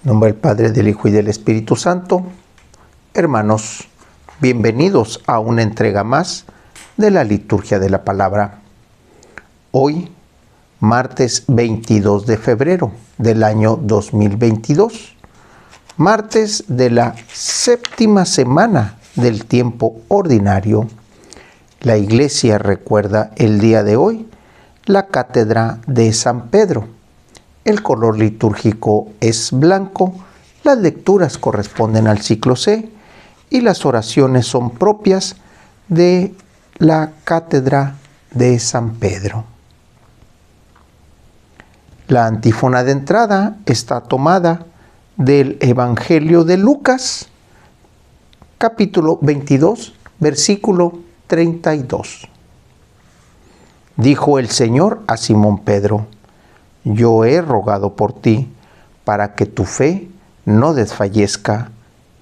En nombre del Padre, del Hijo y del Espíritu Santo. Hermanos, bienvenidos a una entrega más de la liturgia de la palabra. Hoy, martes 22 de febrero del año 2022, martes de la séptima semana del tiempo ordinario. La Iglesia recuerda el día de hoy la cátedra de San Pedro. El color litúrgico es blanco, las lecturas corresponden al ciclo C y las oraciones son propias de la cátedra de San Pedro. La antífona de entrada está tomada del Evangelio de Lucas, capítulo 22, versículo 32. Dijo el Señor a Simón Pedro: yo he rogado por ti para que tu fe no desfallezca,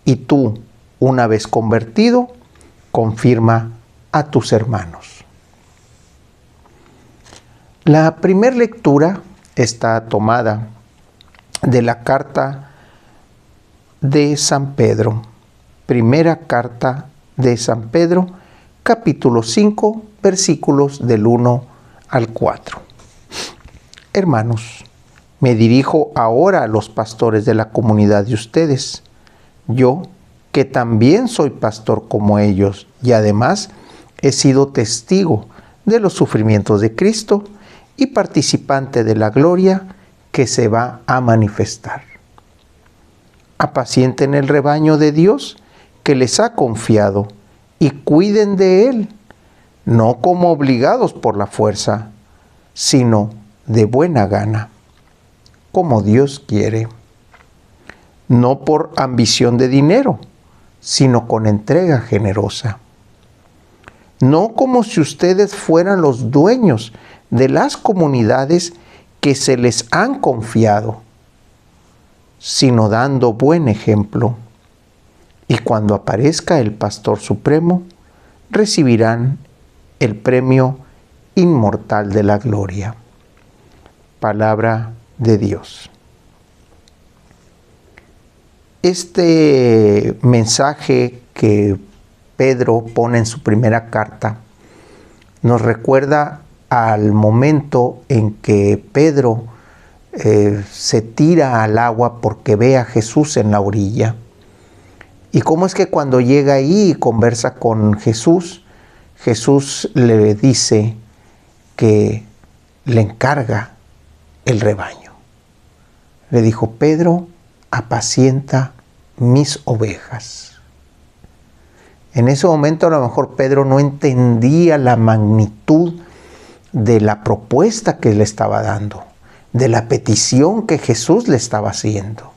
y tú, una vez convertido, confirma a tus hermanos. La primera lectura está tomada de la carta de San Pedro, primera carta de San Pedro, capítulo 5, versículos del 1 al 4. Hermanos, me dirijo ahora a los pastores de la comunidad de ustedes. Yo, que también soy pastor como ellos, y además he sido testigo de los sufrimientos de Cristo y participante de la gloria que se va a manifestar. Apacienten el rebaño de Dios que les ha confiado y cuiden de él, no como obligados por la fuerza, sino de buena gana, como Dios quiere, no por ambición de dinero, sino con entrega generosa. No como si ustedes fueran los dueños de las comunidades que se les han confiado, sino dando buen ejemplo. Y cuando aparezca el Pastor Supremo, recibirán el premio inmortal de la gloria. Palabra de Dios. Este mensaje que Pedro pone en su primera carta nos recuerda al momento en que Pedro se tira al agua porque ve a Jesús en la orilla. Y cómo es que cuando llega ahí y conversa con Jesús, Jesús le dice que le encarga el rebaño. Le dijo: Pedro, apacienta mis ovejas. En ese momento a lo mejor Pedro no entendía la magnitud de la propuesta que le estaba dando, de la petición que Jesús le estaba haciendo.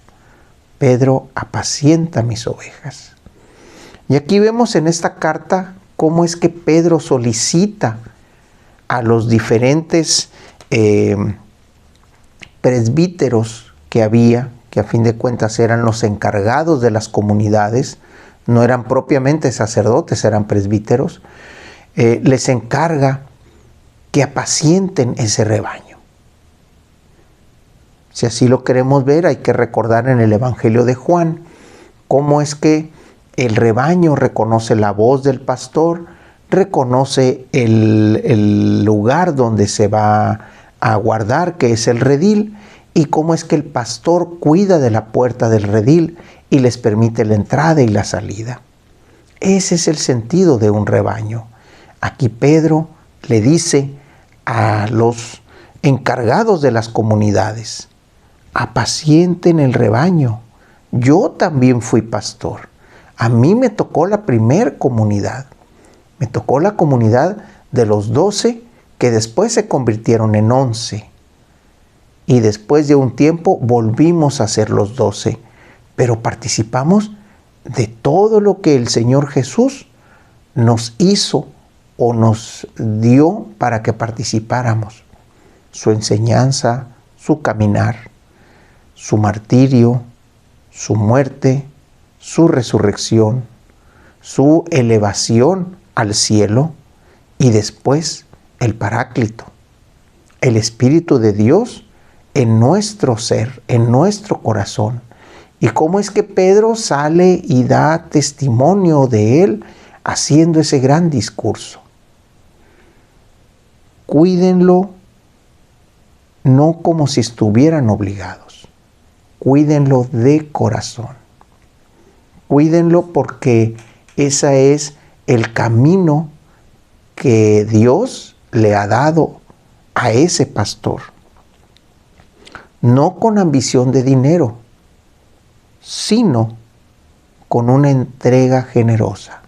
Pedro, apacienta mis ovejas. Y aquí vemos en esta carta cómo es que Pedro solicita a los diferentes presbíteros que había, que a fin de cuentas eran los encargados de las comunidades, no eran propiamente sacerdotes, eran presbíteros, les encarga que apacienten ese rebaño. Si así lo queremos ver, hay que recordar en el Evangelio de Juan cómo es que el rebaño reconoce la voz del pastor, reconoce el lugar donde se va a guardar, que es el redil, y cómo es que el pastor cuida de la puerta del redil y les permite la entrada y la salida. Ese es el sentido de un rebaño. Aquí Pedro le dice a los encargados de las comunidades: apacienten el rebaño. Yo también fui pastor. A mí me tocó la primer comunidad. Me tocó la comunidad de los 12 que después se convirtieron en 11. Y después de un tiempo volvimos a ser los 12. Pero participamos de todo lo que el Señor Jesús nos hizo o nos dio para que participáramos. Su enseñanza, su caminar, su martirio, su muerte, su resurrección, su elevación al cielo y después el Paráclito, el Espíritu de Dios en nuestro ser, en nuestro corazón, ¿Y cómo es que Pedro sale y da testimonio de él haciendo ese gran discurso? Cuídenlo no como si estuvieran obligados. Cuídenlo de corazón. Cuídenlo porque ese es el camino que Dios le ha dado a ese pastor. No con ambición de dinero, sino con una entrega generosa.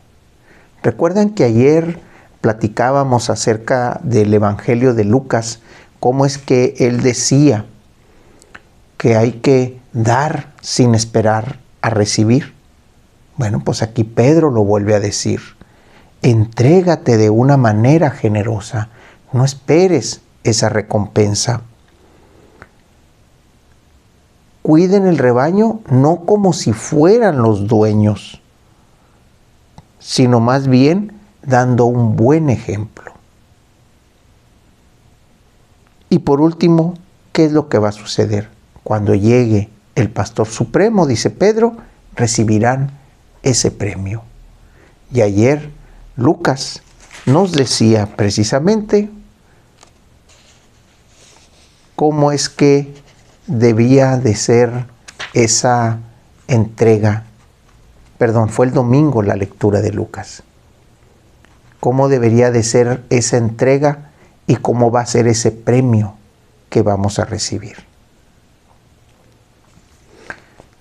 Recuerdan que ayer platicábamos acerca del Evangelio de Lucas, cómo es que él decía que hay que dar sin esperar a recibir. Bueno, pues aquí Pedro lo vuelve a decir. Entrégate de una manera generosa. No esperes esa recompensa. Cuiden el rebaño no como si fueran los dueños, sino más bien dando un buen ejemplo. Y por último, ¿qué es lo que va a suceder? Cuando llegue el Pastor Supremo, dice Pedro, recibirán ese premio. Y ayer Lucas nos decía precisamente cómo es que debía de ser esa entrega. Perdón, fue el domingo la lectura de Lucas. Cómo debería de ser esa entrega y cómo va a ser ese premio que vamos a recibir.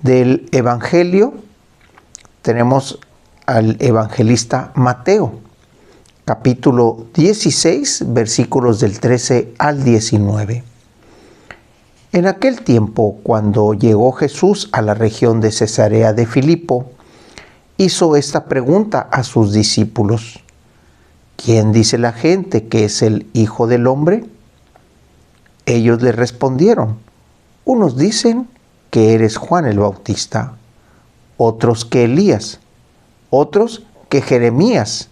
Del Evangelio tenemos al evangelista Mateo, capítulo 16, versículos del 13 al 19. En aquel tiempo, cuando llegó Jesús a la región de Cesarea de Filipo, hizo esta pregunta a sus discípulos: ¿quién dice la gente que es el Hijo del Hombre? Ellos le respondieron: unos dicen que eres Juan el Bautista, otros que Elías, otros que Jeremías,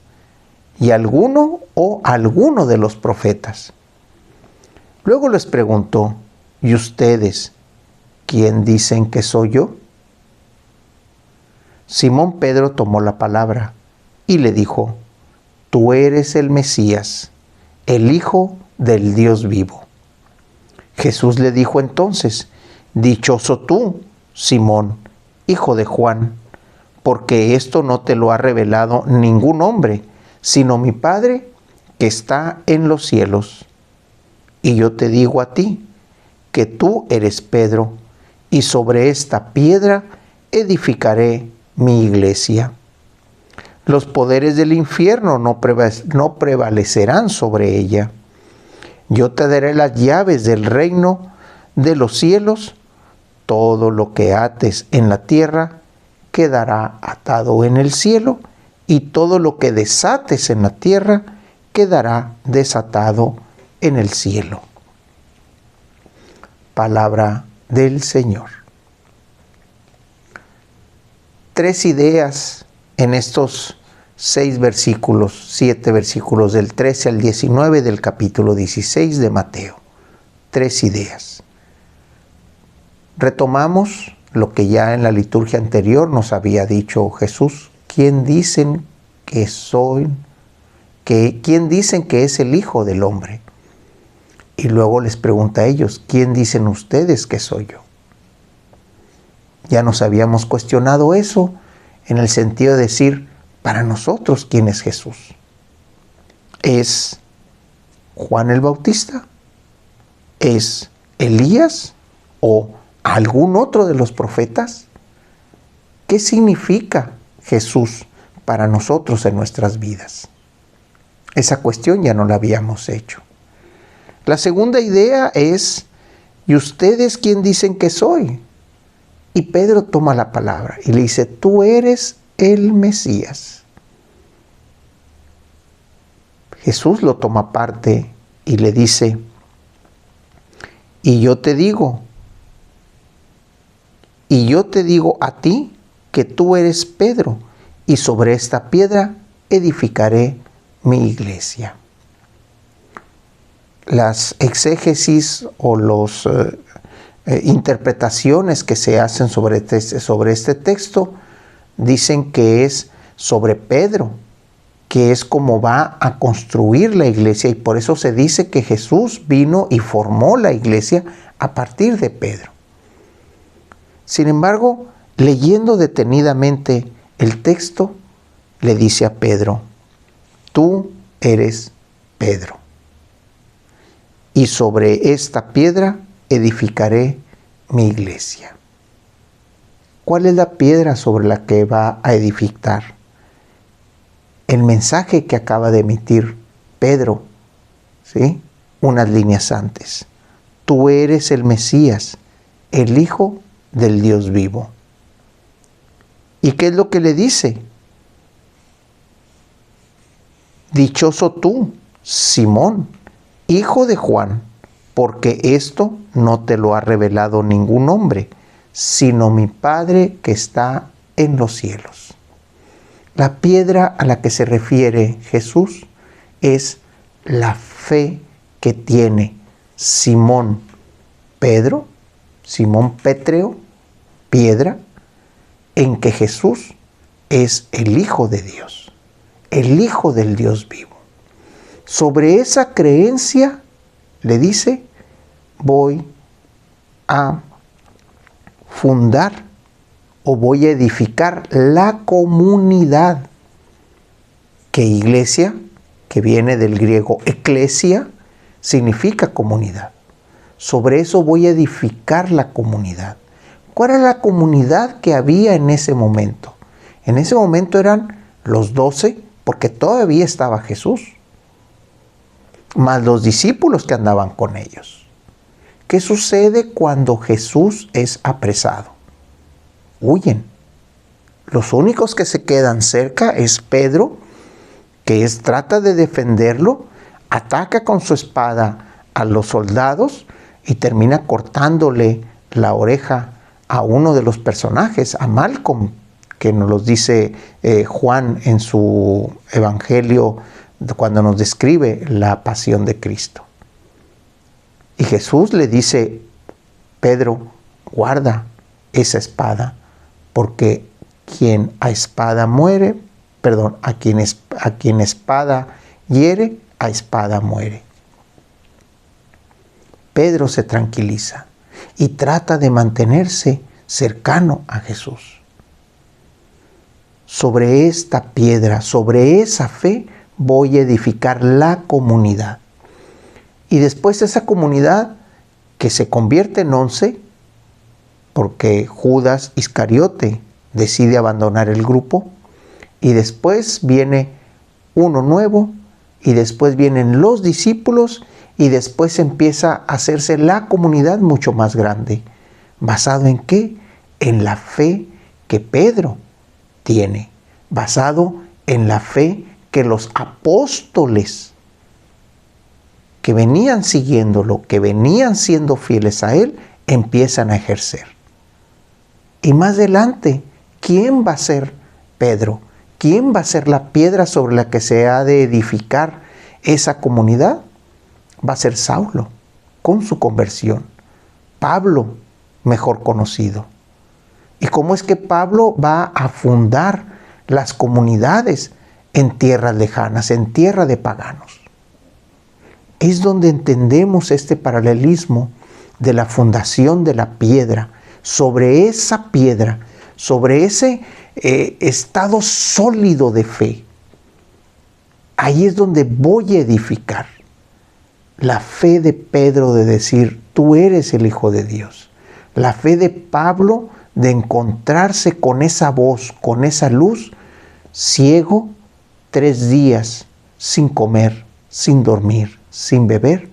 y alguno de los profetas. Luego les preguntó: ¿y ustedes quién dicen que soy yo? Simón Pedro tomó la palabra y le dijo: tú eres el Mesías, el Hijo del Dios vivo. Jesús le dijo entonces: dichoso tú, Simón, hijo de Juan, porque esto no te lo ha revelado ningún hombre, sino mi Padre que está en los cielos. Y yo te digo a ti, que tú eres Pedro, y sobre esta piedra edificaré mi iglesia. Los poderes del infierno no prevalecerán sobre ella. Yo te daré las llaves del reino de los cielos. Todo lo que ates en la tierra quedará atado en el cielo, y todo lo que desates en la tierra quedará desatado en el cielo. Palabra del Señor. 3 ideas en estos 7 versículos del 13 al 19 del capítulo 16 de Mateo. 3 ideas. Retomamos lo que ya en la liturgia anterior nos había dicho Jesús. ¿Quién dicen que soy? ¿Quién dicen que es el Hijo del Hombre? Y luego les pregunta a ellos: ¿quién dicen ustedes que soy yo? Ya nos habíamos cuestionado eso en el sentido de decir, para nosotros, ¿quién es Jesús? ¿Es Juan el Bautista? ¿Es Elías? ¿O algún otro de los profetas? ¿Qué significa Jesús para nosotros en nuestras vidas? Esa cuestión ya no la habíamos hecho. La segunda idea es: ¿y ustedes quién dicen que soy? Y Pedro toma la palabra y le dice: tú eres el Mesías. Jesús lo toma aparte y le dice: y yo te digo a ti que tú eres Pedro, y sobre esta piedra edificaré mi iglesia. Las exégesis o los interpretaciones que se hacen sobre este texto dicen que es sobre Pedro, que es como va a construir la iglesia, y por eso se dice que Jesús vino y formó la iglesia a partir de Pedro. Sin embargo, leyendo detenidamente el texto, le dice a Pedro: tú eres Pedro, y sobre esta piedra edificaré mi iglesia. ¿Cuál es la piedra sobre la que va a edificar? El mensaje que acaba de emitir Pedro, ¿sí? Unas líneas antes. Tú eres el Mesías, el Hijo del Dios vivo. ¿Y qué es lo que le dice? Dichoso tú, Simón, hijo de Juan, porque esto no te lo ha revelado ningún hombre, sino mi Padre que está en los cielos. La piedra a la que se refiere Jesús es la fe que tiene Simón Pedro, Simón Pétreo, piedra, en que Jesús es el Hijo de Dios, el Hijo del Dios vivo. Sobre esa creencia, le dice, voy a fundar o voy a edificar la comunidad, que iglesia, que viene del griego eklesia, significa comunidad. Sobre eso voy a edificar la comunidad. ¿Cuál era la comunidad que había en ese momento? En ese momento eran los 12, porque todavía estaba Jesús, más los discípulos que andaban con ellos. ¿Qué sucede cuando Jesús es apresado? Huyen. Los únicos que se quedan cerca es Pedro, que trata de defenderlo, ataca con su espada a los soldados y termina cortándole la oreja a uno de los personajes, a Malcolm, que nos los dice Juan en su evangelio cuando nos describe la pasión de Cristo. Y Jesús le dice: Pedro, guarda esa espada, porque quien a espada muere, a quien espada hiere, a espada muere. Pedro se tranquiliza y trata de mantenerse cercano a Jesús. Sobre esta piedra, sobre esa fe, voy a edificar la comunidad. Y después esa comunidad, que se convierte en 11, porque Judas Iscariote decide abandonar el grupo, y después viene uno nuevo, y después vienen los discípulos, y después empieza a hacerse la comunidad mucho más grande. ¿Basado en qué? En la fe que Pedro tiene, basado en la fe que los apóstoles que venían siguiéndolo, que venían siendo fieles a él, empiezan a ejercer. Y más adelante, ¿quién va a ser Pedro? ¿Quién va a ser la piedra sobre la que se ha de edificar esa comunidad? Va a ser Saulo, con su conversión. Pablo, mejor conocido. ¿Y cómo es que Pablo va a fundar las comunidades en tierras lejanas, en tierra de paganos? Es donde entendemos este paralelismo de la fundación de la piedra. Sobre esa piedra, sobre ese estado sólido de fe, ahí es donde voy a edificar la fe de Pedro de decir: tú eres el Hijo de Dios. La fe de Pablo de encontrarse con esa voz, con esa luz, ciego, 3 días sin comer, sin dormir, sin beber,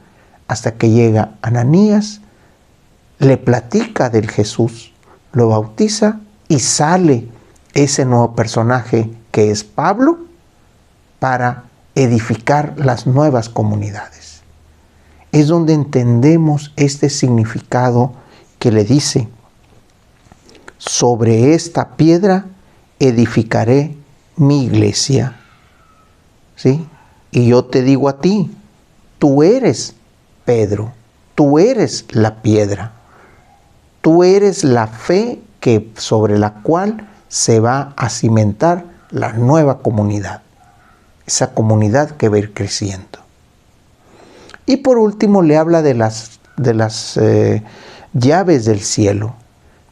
hasta que llega Ananías, le platica del Jesús, lo bautiza y sale ese nuevo personaje que es Pablo para edificar las nuevas comunidades. Es donde entendemos este significado que le dice: sobre esta piedra edificaré mi iglesia. ¿Sí? Y yo te digo a ti, tú eres Pedro, tú eres la piedra. Tú eres la fe sobre la cual se va a cimentar la nueva comunidad. Esa comunidad que va a ir creciendo. Y por último le habla de las llaves del cielo.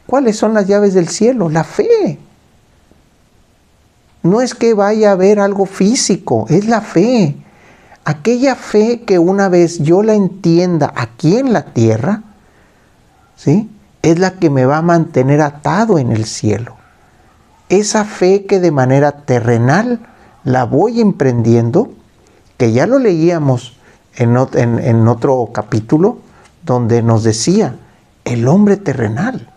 ¿Cuáles son las llaves del cielo? La fe. No es que vaya a haber algo físico, es la fe. Aquella fe que una vez yo la entienda aquí en la tierra, ¿sí?, es la que me va a mantener atado en el cielo. Esa fe que de manera terrenal la voy emprendiendo, que ya lo leíamos en otro capítulo, donde nos decía, el hombre terrenal,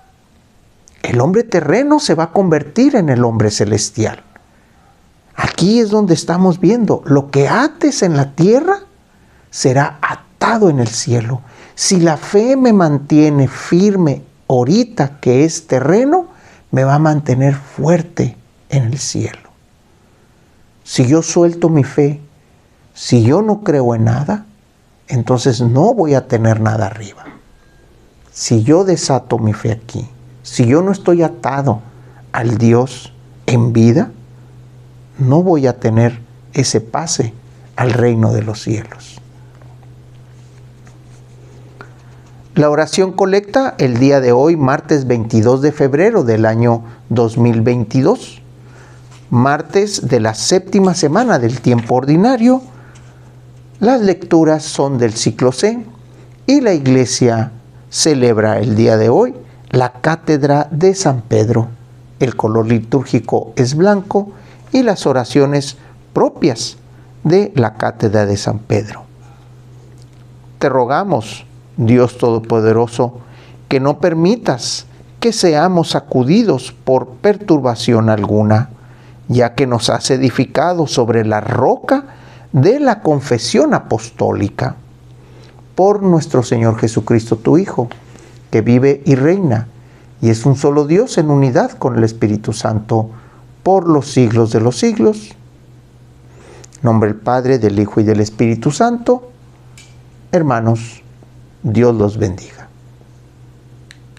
el hombre terreno se va a convertir en el hombre celestial. Aquí es donde estamos viendo, lo que ates en la tierra será atado en el cielo. Si la fe me mantiene firme ahorita que es terreno, me va a mantener fuerte en el cielo. Si yo suelto mi fe, si yo no creo en nada, entonces no voy a tener nada arriba. Si yo desato mi fe aquí, si yo no estoy atado al Dios en vida, no voy a tener ese pase al reino de los cielos. La oración colecta el día de hoy, martes 22 de febrero del año 2022, martes de la séptima semana del tiempo ordinario. Las lecturas son del ciclo C y la iglesia celebra el día de hoy la cátedra de San Pedro. El color litúrgico es blanco y las oraciones propias de la cátedra de San Pedro. Te rogamos, Dios Todopoderoso, que no permitas que seamos sacudidos por perturbación alguna, ya que nos has edificado sobre la roca de la confesión apostólica. Por nuestro Señor Jesucristo, tu Hijo, que vive y reina, y es un solo Dios en unidad con el Espíritu Santo, por los siglos de los siglos. En nombre del Padre, del Hijo y del Espíritu Santo. Hermanos, Dios los bendiga.